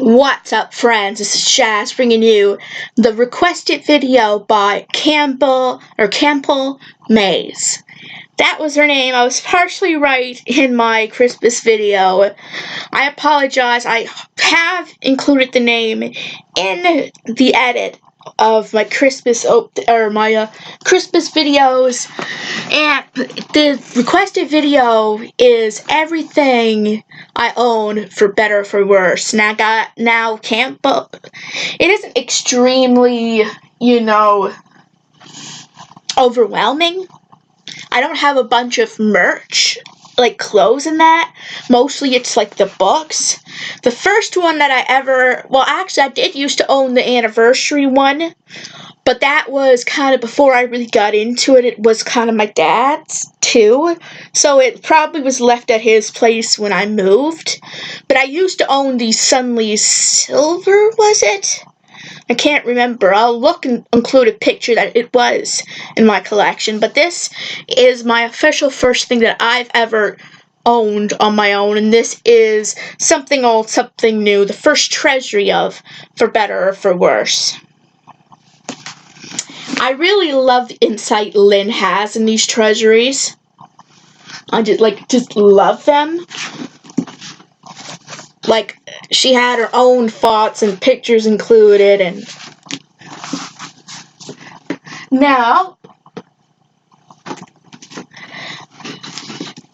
What's up, friends? This is Shaz bringing you the requested video by Campbell Mays. That was her name. I was partially right in my Christmas video. I apologize. I have included the name in the edit of my Christmas Christmas videos, and the requested video is everything I own, for better or for worse. Now Campbell, it isn't extremely, overwhelming. I don't have a bunch of merch, like clothes and that. Mostly it's like the books. The first one that I did used to own the anniversary one, but that was kind of before I really got into it. It was kind of my dad's too, so it probably was left at his place when I moved. But I used to own the Sunley Silver, was it? I can't remember. I'll look and include a picture that it was in my collection. But this is my official first thing that I've ever owned on my own, and this is something old, something new. The first treasury of For Better or For Worse. I really love the insight Lynn has in these treasuries. I just love them. Like, she had her own thoughts and pictures included, and now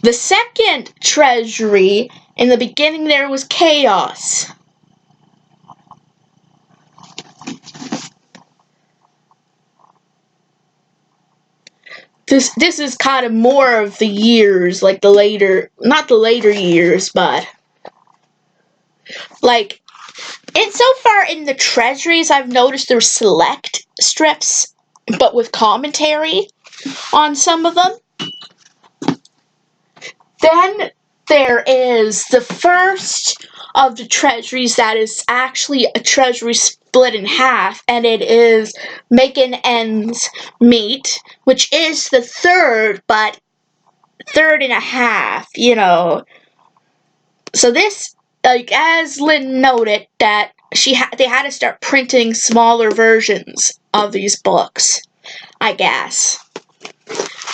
the second treasury, in the beginning there was chaos. This is kind of more of the years, like not the later years, but like, and so far in the treasuries, I've noticed there's select strips, but with commentary on some of them. Then there is the first of the treasuries that is actually a treasury split in half, and it is Making Ends Meet, which is the third, but third and a half, So this, like, as Lynn noted, that they had to start printing smaller versions of these books, I guess.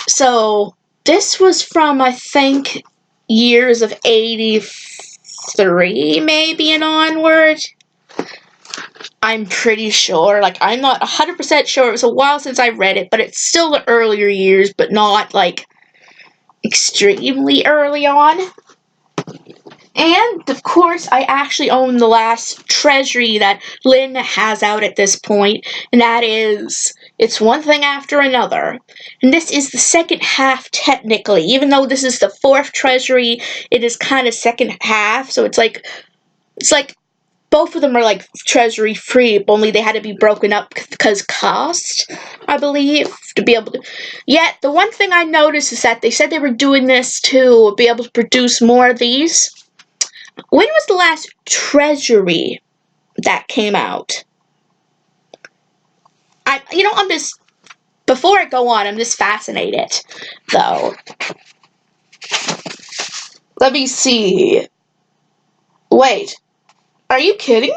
So this was from, I think, years of 83, maybe, and onward. I'm pretty sure. Like, I'm not 100% sure. It was a while since I read it, but it's still the earlier years, but not, like, extremely early on. And, of course, I actually own the last treasury that Lynn has out at this point, and that is It's One Thing After Another. And this is the second half, technically. Even though this is the fourth treasury, it is kind of second half, so it's like both of them are like treasury free, only they had to be broken up because cost, I believe, to be able to. Yet, the one thing I noticed is that they said they were doing this to be able to produce more of these. When was the last treasury that came out? Before I go on, I'm just fascinated, though. Let me see. Wait, are you kidding me?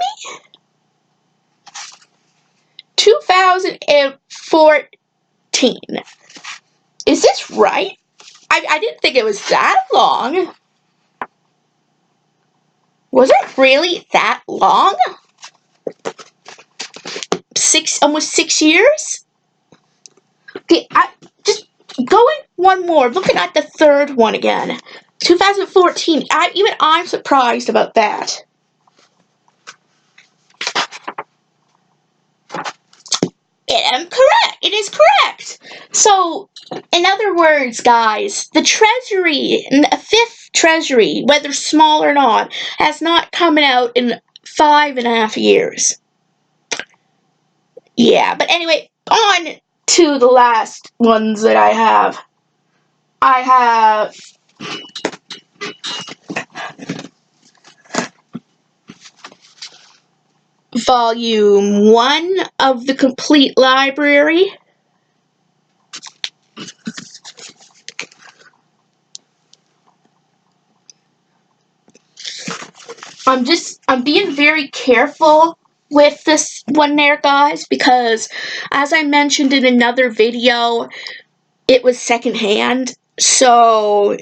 2014. Is this right? I didn't think it was that long. Was it really that long? Almost 6 years? Okay, just going one more. Looking at the third one again. 2014. I'm surprised about that. It is correct. So, in other words, guys, the treasury, the fifth treasury, whether small or not, has not come out in 5.5 years. Yeah, but anyway, on to the last ones that I have. I have Volume 1 of the Complete Library. I'm being very careful with this one there, guys, because as I mentioned in another video, it was secondhand. So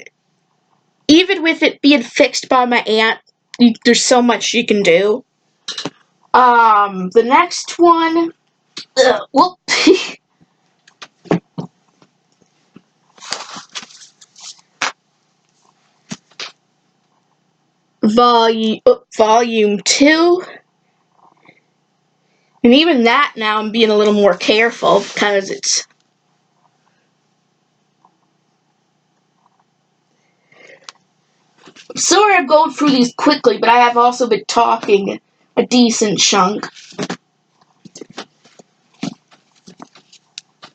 even with it being fixed by my aunt, there's so much you can do. The next one, whoop. Volume 2. And even that now I'm being a little more careful because it's sorry I'm going through these quickly, but I have also been talking a decent chunk.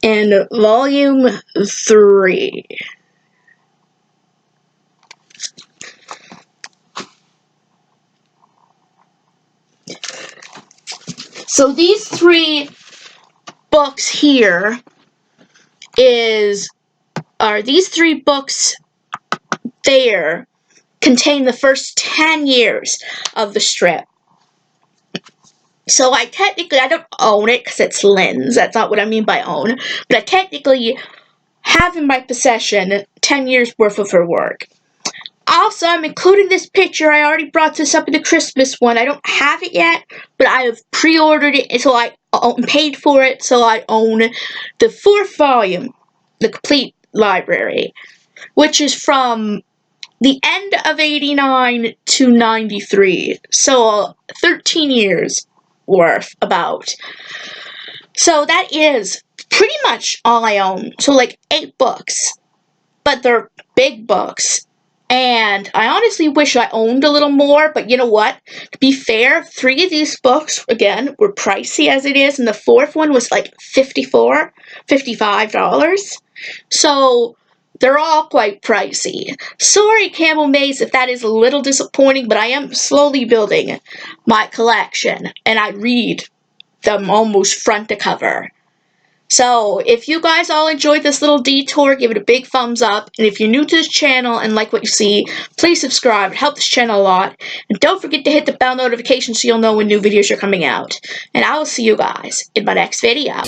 And volume 3. So these 3 books here these 3 books there contain the first 10 years of the strip. So I don't own it because it's Lynn's. That's not what I mean by own. But I technically have in my possession 10 years worth of her work. Also, I'm including this picture. I already brought this up in the Christmas one. I don't have it yet, but I have pre-ordered it, so I paid for it, so I own the 4th volume, the complete library, which is from the end of 89 to 93, so 13 years worth, about. So that is pretty much all I own. So like 8 books, but they're big books. And I honestly wish I owned a little more, but you know what? To be fair, 3 of these books, again, were pricey as it is, and the 4th one was like $55. So they're all quite pricey. Sorry, Campbell Mays, if that is a little disappointing, but I am slowly building my collection, and I read them almost front to cover. So, if you guys all enjoyed this little detour, give it a big thumbs up. And if you're new to this channel and like what you see, please subscribe. It helps this channel a lot. And don't forget to hit the bell notification so you'll know when new videos are coming out. And I will see you guys in my next video.